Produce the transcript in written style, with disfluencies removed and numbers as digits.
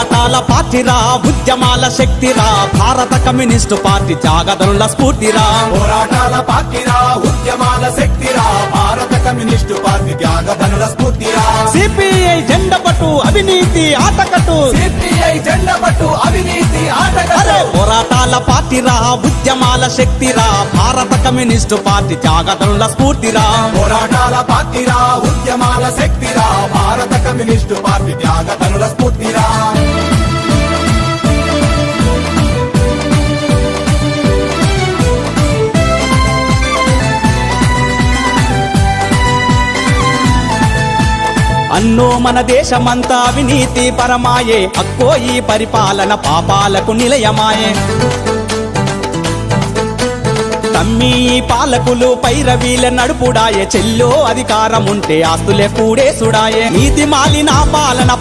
పోరాటాల పార్టీరా ఉద్యమాల శక్తిరా భారత కమ్యూనిస్టు పార్టీ త్యాగదనుల స్ఫూర్తిరా పోరాటాల పార్టీరా ఉద్యమాల శక్తిరా భారత కమ్యూనిస్టు పార్టీ త్యాగదనుల స్ఫూర్తిరా సిపిఐ జెండ పట్టు అవినీతి ఆటకట్టు సిపిఐ జెండ పట్టు అవినీతి ఆటకట్టు పోరాటాల పార్టీరా ఉద్యమాల శక్తిరా భారత కమ్యూనిస్టు పార్టీ త్యాగదనుల స్ఫూర్తిరా పోరాటాల పార్టీరా ఉద్యమాల శక్తిరా భారత కమ్యూనిస్టు పార్టీ త్యాగదనుల స్ఫూర్తిరా అన్నో మన దేశమంతా అవినీతి పరమాయే అక్కో ఈ పరిపాలన పాపాలకు నిలయమాయే తమ్మి ఈ పాలకులు పైరవీల నడుపుడాయే చెల్లో అధికారం ఉంటే ఆస్తులే కూడేసుడాయే నీతి మాలిన పాలన